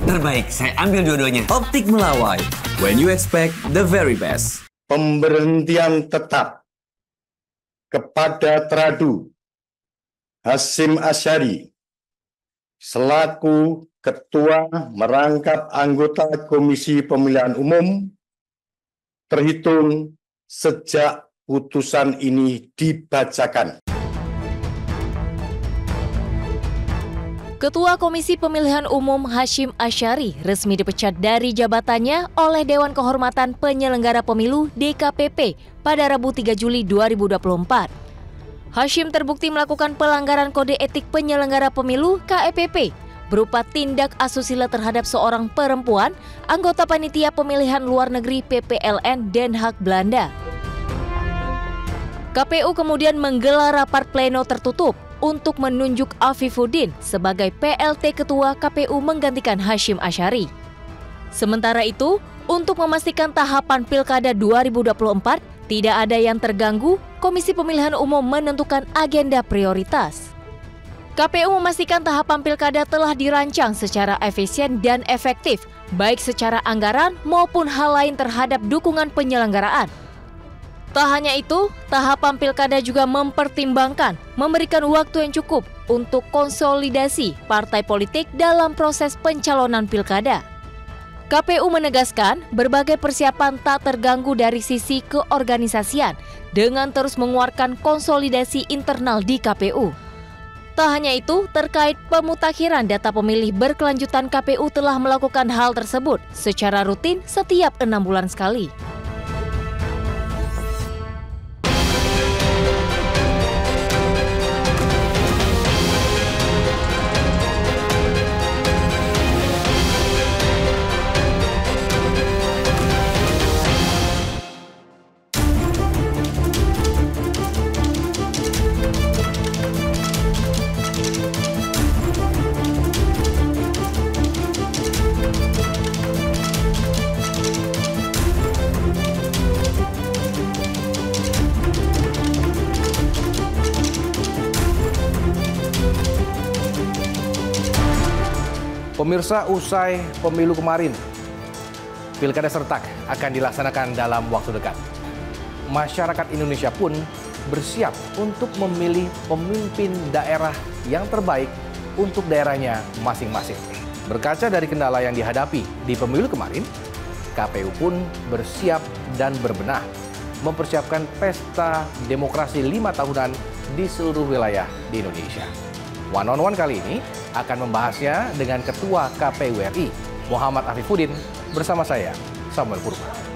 Terbaik, saya ambil dua-duanya. Optik Melawai, when you expect the very best. Pemberhentian tetap kepada Tradu Hasyim Asyari selaku Ketua Merangkap Anggota Komisi Pemilihan Umum terhitung sejak putusan ini dibacakan. Ketua Komisi Pemilihan Umum Hasyim Asyari resmi dipecat dari jabatannya oleh Dewan Kehormatan Penyelenggara Pemilu DKPP pada Rabu 3 Juli 2024. Hasyim terbukti melakukan pelanggaran Kode Etik Penyelenggara Pemilu KEPP berupa tindak asusila terhadap seorang perempuan anggota Panitia Pemilihan Luar Negeri PPLN Den Haag Belanda. KPU kemudian menggelar rapat pleno tertutup untuk menunjuk Afifuddin sebagai PLT Ketua KPU menggantikan Hasyim Asyari. Sementara itu, untuk memastikan tahapan Pilkada 2024 tidak ada yang terganggu, Komisi Pemilihan Umum menentukan agenda prioritas. KPU memastikan tahapan Pilkada telah dirancang secara efisien dan efektif, baik secara anggaran maupun hal lain terhadap dukungan penyelenggaraan. Tak hanya itu, tahapan Pilkada juga mempertimbangkan memberikan waktu yang cukup untuk konsolidasi partai politik dalam proses pencalonan Pilkada. KPU menegaskan berbagai persiapan tak terganggu dari sisi keorganisasian dengan terus menguatkan konsolidasi internal di KPU. Tak hanya itu, terkait pemutakhiran data pemilih berkelanjutan KPU telah melakukan hal tersebut secara rutin setiap 6 bulan sekali. Pemirsa, usai pemilu kemarin, Pilkada serentak akan dilaksanakan dalam waktu dekat. Masyarakat Indonesia pun bersiap untuk memilih pemimpin daerah yang terbaik untuk daerahnya masing-masing. Berkaca dari kendala yang dihadapi di pemilu kemarin, KPU pun bersiap dan berbenah mempersiapkan pesta demokrasi 5 tahunan di seluruh wilayah di Indonesia. One on One kali ini akan membahasnya dengan Ketua KPU RI, Muhammad Afifuddin, bersama saya, Samuel Purba.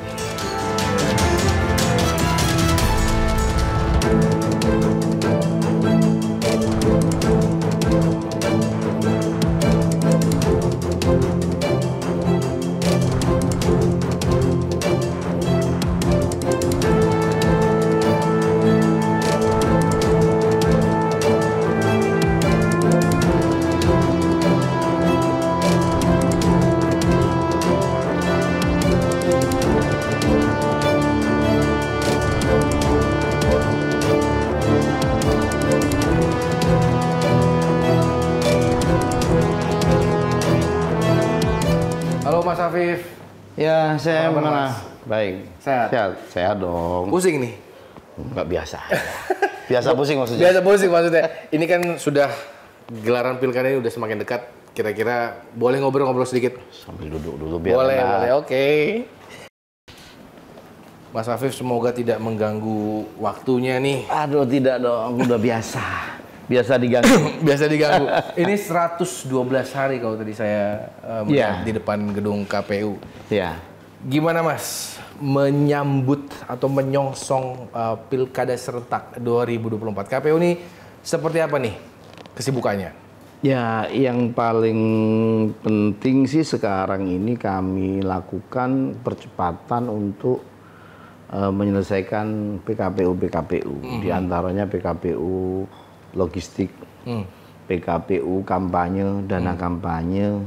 Mas Afif. Ya, saya mana? Baik. Sehat? Sehat dong. Pusing nih? Nggak biasa. Biasa pusing maksudnya? Biasa pusing maksudnya. Ini kan sudah gelaran pilkada ini udah semakin dekat. Kira-kira boleh ngobrol-ngobrol sedikit? Sambil duduk dulu biar boleh, enak. boleh, oke. Mas Afif, semoga tidak mengganggu waktunya nih. Aduh, tidak dong. Udah biasa. Biasa diganggu. Biasa diganggu. Ini 112 hari kalau tadi saya melihat di depan gedung KPU. Iya. Gimana Mas menyambut atau menyongsong Pilkada serentak 2024? KPU ini seperti apa nih kesibukannya? Ya, yang paling penting sih sekarang ini kami lakukan percepatan untuk menyelesaikan PKPU. Di antaranya PKPU logistik, PKPU kampanye, dana kampanye.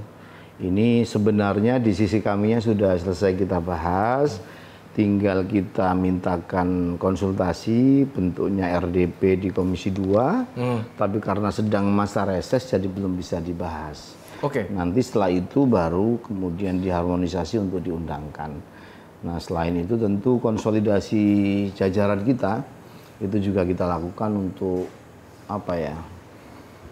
Ini sebenarnya di sisi kaminya sudah selesai kita bahas, tinggal kita mintakan konsultasi, bentuknya RDP di Komisi 2, tapi karena sedang masa reses jadi belum bisa dibahas. Oke. Nanti setelah itu baru kemudian diharmonisasi untuk diundangkan. Nah, selain itu tentu konsolidasi jajaran kita itu juga kita lakukan untuk apa ya?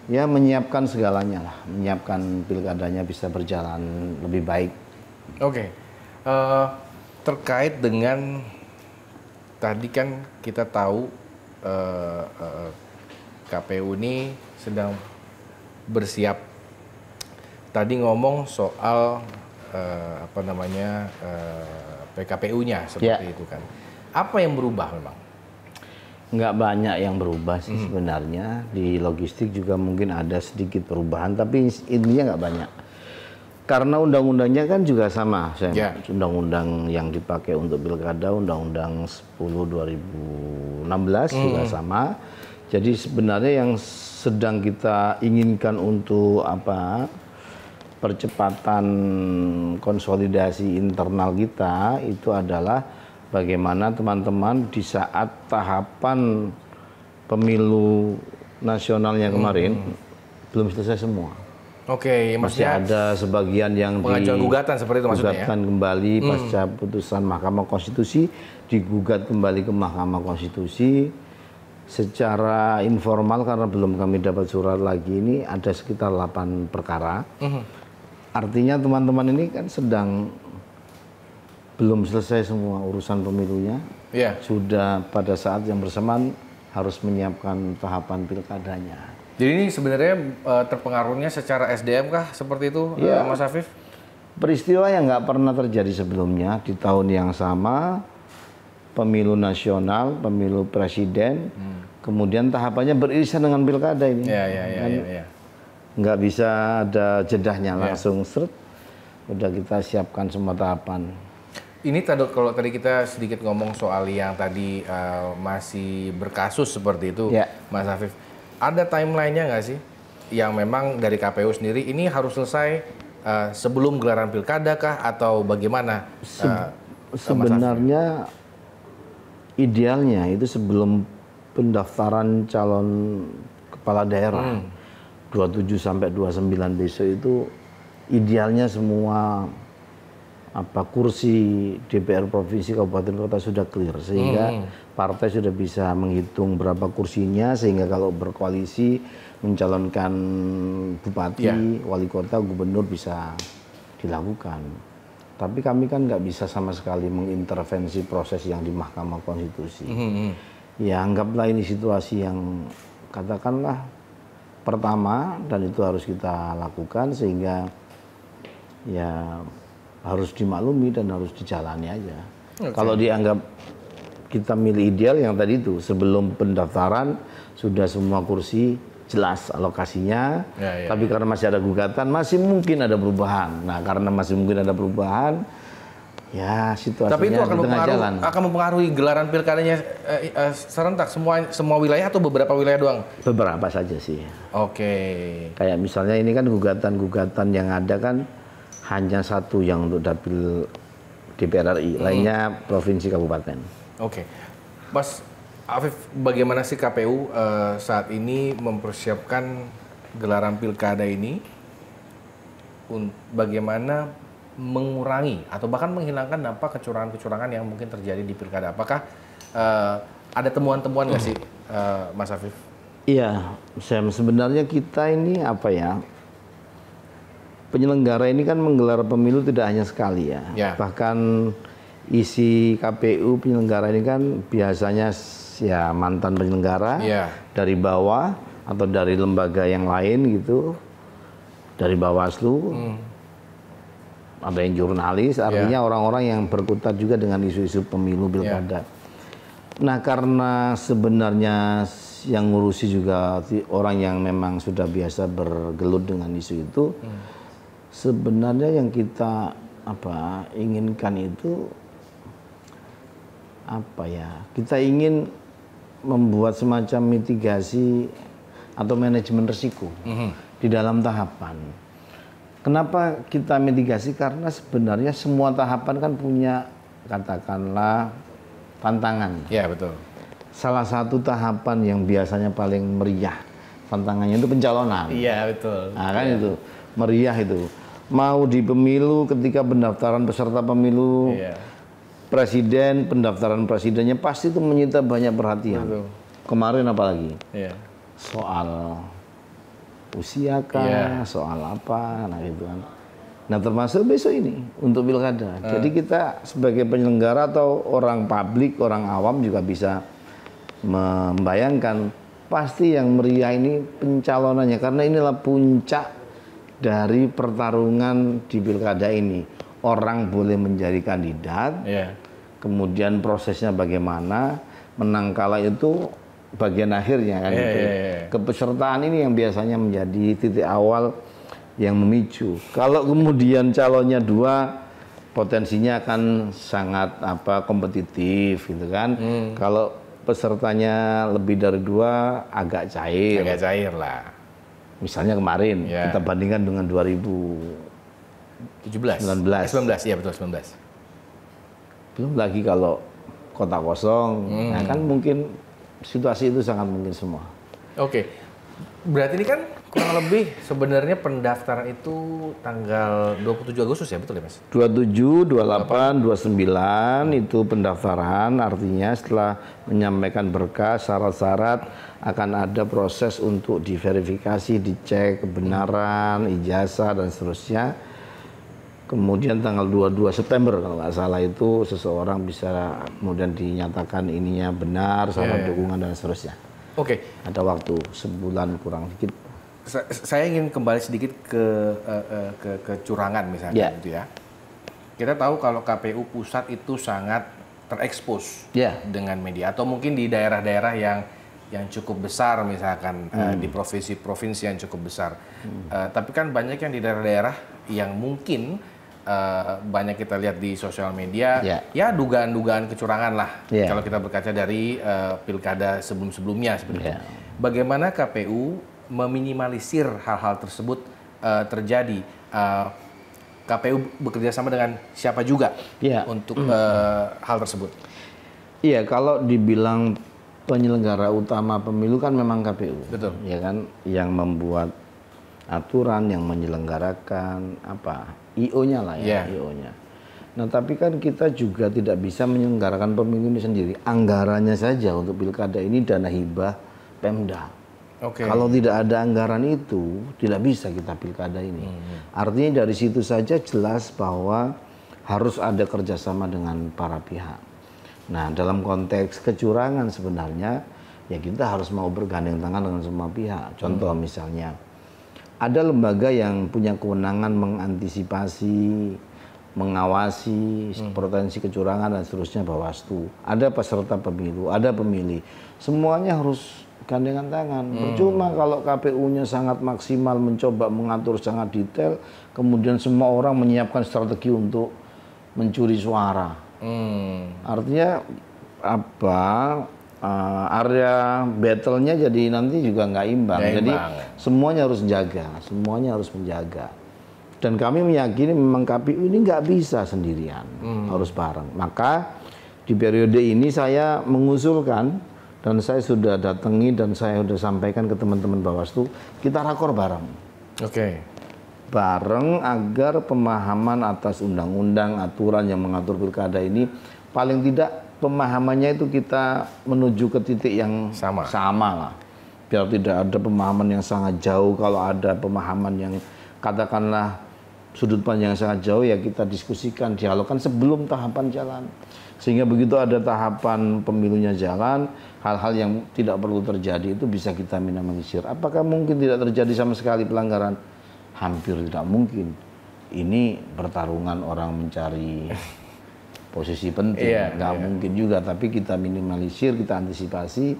Ya menyiapkan segalanya lah, menyiapkan pilkadanya bisa berjalan lebih baik. Oke. Terkait dengan tadi kan kita tahu KPU ini sedang bersiap. Tadi ngomong soal PKPU-nya seperti itu kan. Apa yang berubah memang? Nggak banyak yang berubah sih sebenarnya. Di logistik juga mungkin ada sedikit perubahan, tapi intinya nggak banyak. Karena undang-undangnya kan juga sama. Undang-undang yang dipakai untuk pilkada, Undang-Undang 10/2016 juga sama. Jadi sebenarnya yang sedang kita inginkan untuk percepatan konsolidasi internal kita itu adalah bagaimana teman-teman di saat tahapan pemilu nasionalnya kemarin belum selesai semua. Oke, masih ada sebagian yang pengajuan gugatan seperti itu maksudnya ya? Kembali pasca putusan Mahkamah Konstitusi, digugat kembali ke Mahkamah Konstitusi. Secara informal karena belum kami dapat surat lagi ini ada sekitar 8 perkara. Artinya teman-teman ini kan sedang belum selesai semua urusan pemilunya. Sudah pada saat yang bersamaan harus menyiapkan tahapan pilkadanya. Jadi ini sebenarnya terpengaruhnya secara SDM kah seperti itu, Mas Afif? Peristiwa yang nggak pernah terjadi sebelumnya di tahun yang sama, pemilu nasional, pemilu presiden, kemudian tahapannya beririsan dengan pilkada ini. Nggak bisa ada jedahnya langsung seret, udah kita siapkan semua tahapan. Ini kalau tadi kita sedikit ngomong soal yang tadi masih berkasus seperti itu, Mas Afif, ada timeline-nya nggak sih yang memang dari KPU sendiri ini harus selesai sebelum gelaran pilkada kah atau bagaimana? Sebenarnya idealnya itu sebelum pendaftaran calon kepala daerah 27 sampai 29 besok itu idealnya semua kursi DPR provinsi kabupaten kota sudah clear sehingga partai sudah bisa menghitung berapa kursinya sehingga kalau berkoalisi mencalonkan bupati, wali kota, gubernur bisa dilakukan. Tapi kami kan nggak bisa sama sekali mengintervensi proses yang di Mahkamah Konstitusi. Ya anggaplah ini situasi yang katakanlah pertama dan itu harus kita lakukan sehingga ya harus dimaklumi dan harus dijalani aja. Kalau dianggap kita milih ideal yang tadi itu sebelum pendaftaran sudah semua kursi jelas alokasinya, tapi karena masih ada gugatan masih mungkin ada perubahan. Nah karena masih mungkin ada perubahan, ya situasinya tapi itu akan mempengaruhi gelaran pilkadanya serentak semua wilayah atau beberapa wilayah doang? Beberapa saja sih. Oke. Kayak misalnya ini kan gugatan-gugatan yang ada kan hanya satu yang untuk dapil DPR RI, lainnya provinsi kabupaten. Oke. Mas Afif, bagaimana sih KPU saat ini mempersiapkan gelaran pilkada ini? Bagaimana mengurangi atau bahkan menghilangkan dampak kecurangan-kecurangan yang mungkin terjadi di pilkada? Apakah ada temuan-temuan nggak sih, Mas Afif? Iya, Sam. Sebenarnya kita ini penyelenggara ini kan menggelar pemilu tidak hanya sekali ya. Bahkan isi KPU penyelenggara ini kan biasanya ya mantan penyelenggara dari bawah atau dari lembaga yang lain gitu, dari Bawaslu. Ada yang jurnalis, artinya orang-orang yang berkutat juga dengan isu-isu pemilu pilkada. Nah karena sebenarnya yang ngurusi juga orang yang memang sudah biasa bergelut dengan isu itu, sebenarnya yang kita inginkan itu kita ingin membuat semacam mitigasi atau manajemen risiko di dalam tahapan. Kenapa kita mitigasi? Karena sebenarnya semua tahapan kan punya katakanlah tantangan. Ya betul. Salah satu tahapan yang biasanya paling meriah tantangannya itu pencalonan. Iya betul. Nah kan itu meriah itu. Mau di pemilu ketika pendaftaran peserta pemilu presiden, pendaftaran presidennya pasti itu menyita banyak perhatian. Betul. Kemarin apalagi soal usia kah, soal apa, nah gitu kan. Nah termasuk besok ini untuk pilkada. Jadi kita sebagai penyelenggara atau orang publik, orang awam juga bisa membayangkan pasti yang meriah ini pencalonannya, karena inilah puncak dari pertarungan di pilkada ini. Orang boleh menjadi kandidat, kemudian prosesnya bagaimana, menang kalah itu bagian akhirnya kan. Kepesertaan ini yang biasanya menjadi titik awal yang memicu. Kalau kemudian calonnya dua, potensinya akan sangat kompetitif gitu kan. Kalau pesertanya lebih dari dua, agak cair. Agak cair lah. Misalnya kemarin kita bandingkan dengan 2019. 19, iya betul 19. Belum lagi kalau kota kosong, nah kan mungkin situasi itu sangat mungkin semua. Oke, berarti ini kan kurang lebih sebenarnya pendaftaran itu tanggal 27 Agustus ya, betul ya Mas? 27, 28, 29 itu pendaftaran, artinya setelah menyampaikan berkas, syarat-syarat akan ada proses untuk diverifikasi, dicek kebenaran, ijazah dan seterusnya. Kemudian tanggal 22 September kalau nggak salah itu seseorang bisa kemudian dinyatakan ininya benar, syarat dukungan dan seterusnya. Oke. Ada waktu sebulan kurang dikit. Saya ingin kembali sedikit ke kecurangan misalnya gitu ya. Kita tahu kalau KPU pusat itu sangat terekspos dengan media, atau mungkin di daerah-daerah yang cukup besar misalkan di provinsi-provinsi yang cukup besar. Tapi kan banyak yang di daerah-daerah yang mungkin banyak kita lihat di sosial media, ya dugaan-dugaan kecurangan lah. Kalau kita berkaca dari pilkada sebelum-sebelumnya sebenarnya. Bagaimana KPU meminimalisir hal-hal tersebut terjadi? KPU bekerja sama dengan siapa juga untuk hal tersebut? Iya, kalau dibilang penyelenggara utama pemilu kan memang KPU. Betul. Ya kan, yang membuat aturan, yang menyelenggarakan IO-nya lah ya, IO-nya. Nah, tapi kan kita juga tidak bisa menyelenggarakan pemilu ini sendiri. Anggarannya saja untuk pilkada ini dana hibah Pemda. Kalau tidak ada anggaran itu, tidak bisa kita pilkada ini. Artinya dari situ saja jelas bahwa harus ada kerjasama dengan para pihak. Nah, dalam konteks kecurangan sebenarnya, ya kita harus mau bergandeng tangan dengan semua pihak. Contoh misalnya, ada lembaga yang punya kewenangan mengantisipasi, mengawasi potensi kecurangan dan seterusnya, Bawaslu. Ada peserta pemilu, ada pemilih. Semuanya harus gandengan tangan. Percuma kalau KPU-nya sangat maksimal mencoba mengatur sangat detail, kemudian semua orang menyiapkan strategi untuk mencuri suara. Artinya area battle-nya jadi nanti juga nggak imbang. Jadi semuanya harus menjaga. Dan kami meyakini memang KPU ini nggak bisa sendirian, harus bareng. Maka di periode ini saya mengusulkan, dan saya sudah datangi dan saya sudah sampaikan ke teman-teman Bawaslu, kita rakor bareng. Bareng agar pemahaman atas undang-undang, aturan yang mengatur pilkada ini paling tidak pemahamannya itu kita menuju ke titik yang sama lah. Biar tidak ada pemahaman yang sangat jauh. Kalau ada pemahaman yang katakanlah sudut pandang yang sangat jauh, ya kita diskusikan, dialogkan sebelum tahapan jalan. Sehingga begitu ada tahapan pemilunya jalan, hal-hal yang tidak perlu terjadi itu bisa kita minimalisir. Apakah mungkin tidak terjadi sama sekali pelanggaran? Hampir tidak mungkin. Ini pertarungan orang mencari posisi penting, nggak mungkin juga. Tapi kita minimalisir, kita antisipasi.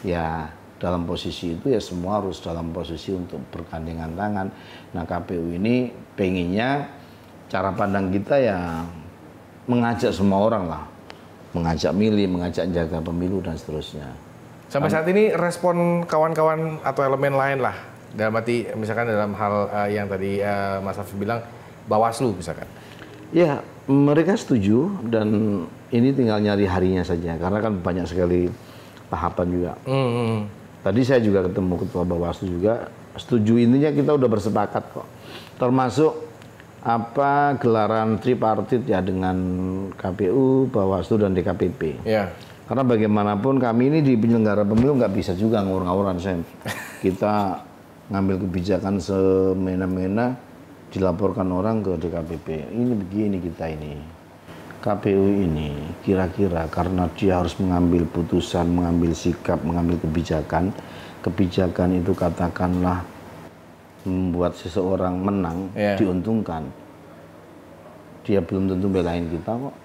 Ya dalam posisi itu ya semua harus dalam posisi untuk bergandengan tangan. Nah, KPU ini pengennya cara pandang kita ya mengajak semua orang lah, mengajak milih, mengajak jaga pemilu dan seterusnya. Sampai saat ini respon kawan-kawan atau elemen lain lah, dalam arti misalkan dalam hal yang tadi Mas Afif bilang, Bawaslu misalkan. Ya, mereka setuju dan ini tinggal nyari harinya saja karena kan banyak sekali tahapan juga. Tadi saya juga ketemu Ketua Bawaslu juga, setuju, intinya kita udah bersepakat kok. termasuk gelaran tripartit ya dengan KPU, Bawaslu dan DKPP. Ya. Karena bagaimanapun kami ini di penyelenggara pemilu nggak bisa juga ngawur-ngawuran, Sam. Kita ngambil kebijakan semena-mena, dilaporkan orang ke DKPP. Ini begini kita ini. KPU ini kira-kira karena dia harus mengambil putusan, mengambil sikap, mengambil kebijakan. Kebijakan itu katakanlah membuat seseorang menang, diuntungkan. Dia belum tentu belain kita kok.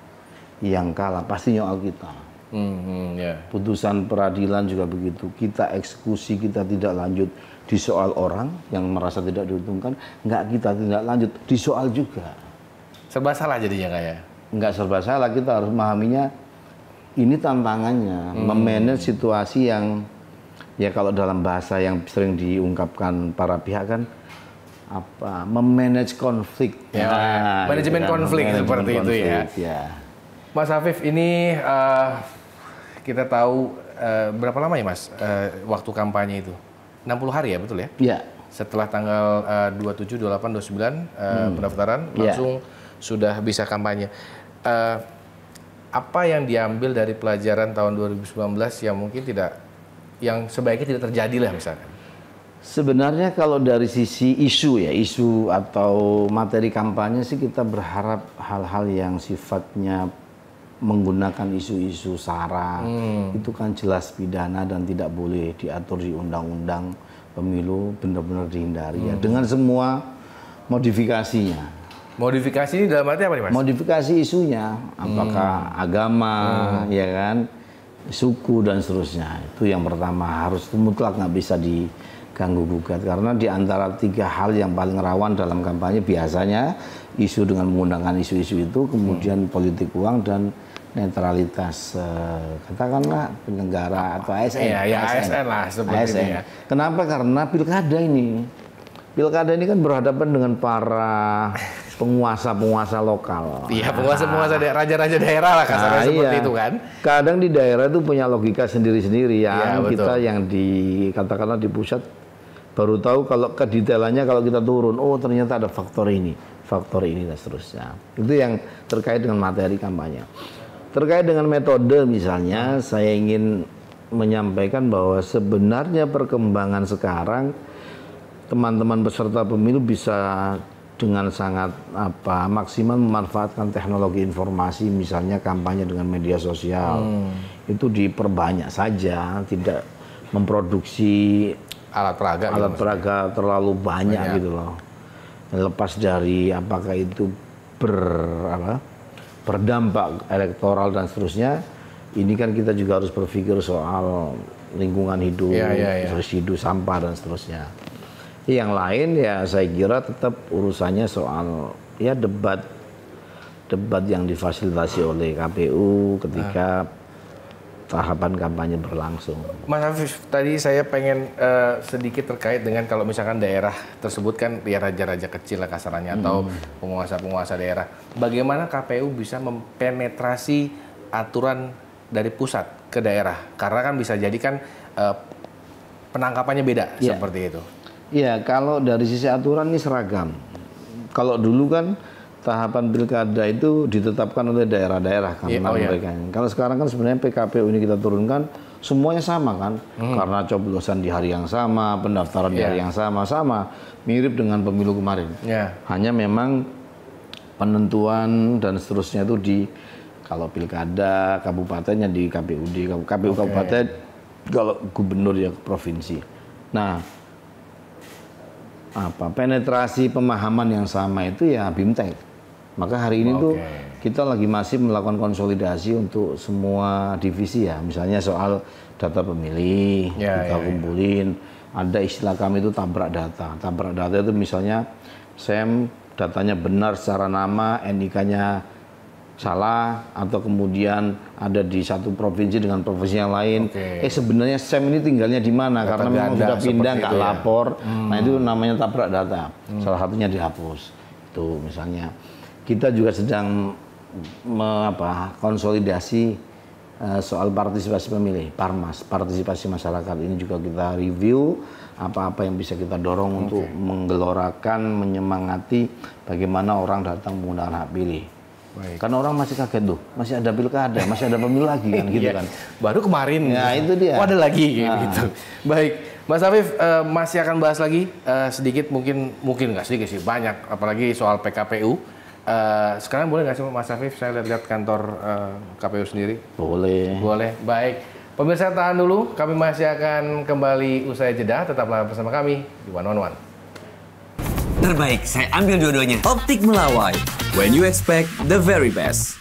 Yang kalah pasti nyoal kita. Putusan peradilan juga begitu. Kita eksekusi, kita tidak lanjut di soal orang yang merasa tidak diuntungkan, kita tidak lanjut di soal juga. Serba salah jadinya kayak. Nggak serba salah, kita harus memahaminya. Ini tantangannya, memanage situasi yang ya kalau dalam bahasa yang sering diungkapkan para pihak kan memanage konflik. Manajemen konflik seperti itu ya. Mas Afif, ini kita tahu berapa lama ya Mas waktu kampanye itu? 60 hari ya, betul ya? Iya. Setelah tanggal 27, 28, 29 pendaftaran langsung sudah bisa kampanye. Apa yang diambil dari pelajaran tahun 2019 yang mungkin yang sebaiknya tidak terjadi lah misalkan? Sebenarnya kalau dari sisi isu atau materi kampanye sih kita berharap hal-hal yang sifatnya menggunakan isu-isu SARA itu kan jelas pidana dan tidak boleh diatur di undang-undang pemilu, benar-benar dihindari ya dengan semua modifikasinya. Modifikasi ini dalam arti apa nih Mas? Modifikasi isunya, apakah agama, ya kan, suku dan seterusnya. Itu yang pertama, harus mutlak nggak bisa diganggu gugat karena di antara 3 hal yang paling rawan dalam kampanye biasanya isu dengan menggunakan isu-isu itu, kemudian politik uang dan netralitas katakanlah penyelenggara atau ASN. ASN lah seperti ini ya. Kenapa? Karena pilkada ini kan berhadapan dengan para penguasa-penguasa lokal. Iya, penguasa-penguasa raja-raja daerah lah kasarnya seperti itu kan. Kadang di daerah itu punya logika sendiri-sendiri yang kita yang katakanlah di pusat baru tahu kalau kedetailannya kalau kita turun, oh ternyata ada faktor ini dan seterusnya. Itu yang terkait dengan materi kampanye. Terkait dengan metode misalnya, saya ingin menyampaikan bahwa sebenarnya perkembangan sekarang teman-teman peserta pemilu bisa dengan sangat maksimal memanfaatkan teknologi informasi, misalnya kampanye dengan media sosial. Itu diperbanyak saja, tidak memproduksi alat peraga terlalu banyak gitu loh. Lepas dari apakah itu berdampak elektoral dan seterusnya, ini kan kita juga harus berpikir soal lingkungan hidup, residu sampah dan seterusnya. Yang lain ya saya kira tetap urusannya soal debat yang difasilitasi oleh KPU ketika tahapan kampanye berlangsung. Mas Afif, tadi saya pengen sedikit terkait dengan kalau misalkan daerah tersebut kan ya raja-raja kecil lah kasarannya atau penguasa-penguasa daerah. Bagaimana KPU bisa mempenetrasi aturan dari pusat ke daerah? Karena kan bisa jadi kan penangkapannya beda seperti itu. Iya, kalau dari sisi aturan ini seragam. Kalau dulu kan tahapan pilkada itu ditetapkan oleh daerah-daerah karena mereka. Kalau sekarang kan sebenarnya PKPU ini kita turunkan semuanya sama kan, karena coblosan di hari yang sama, pendaftaran di hari yang sama, mirip dengan pemilu kemarin. Hanya memang penentuan dan seterusnya itu kalau pilkada kabupatennya di KPUD, KPU kabupaten, kalau gubernur ya provinsi. Nah, penetrasi pemahaman yang sama itu ya BIMTEK. Maka hari ini tuh kita lagi masih melakukan konsolidasi untuk semua divisi ya. Misalnya soal data pemilih, kita kumpulin. Ada istilah kami itu tabrak data. Tabrak data itu misalnya SEM datanya benar secara nama, NIK-nya salah, atau kemudian ada di satu provinsi dengan provinsi yang lain. Sebenarnya SEM ini tinggalnya di mana? Karena memang sudah pindah, nggak lapor. Nah itu namanya tabrak data. Salah satunya dihapus. Itu misalnya. Kita juga sedang konsolidasi soal partisipasi pemilih, Parmas, partisipasi masyarakat ini juga kita review apa-apa yang bisa kita dorong untuk menggelorakan, menyemangati bagaimana orang datang menggunakan hak pilih. Baik. Karena orang masih kaget tuh, masih ada pilkada, masih ada pemilu lagi kan gitu kan. Baru kemarin. Ya itu dia. Oh, ada lagi gitu. Baik, Mas Afif masih akan bahas lagi sedikit mungkin nggak sedikit sih, banyak apalagi soal PKPU. Sekarang boleh nggak sih Mas Afif saya lihat kantor KPU sendiri? Boleh. Boleh. Baik. Pemirsa tahan dulu, kami masih akan kembali usai jeda. Tetaplah bersama kami di 111. Terbaik, saya ambil dua-duanya. Optik Melawai. When you expect the very best.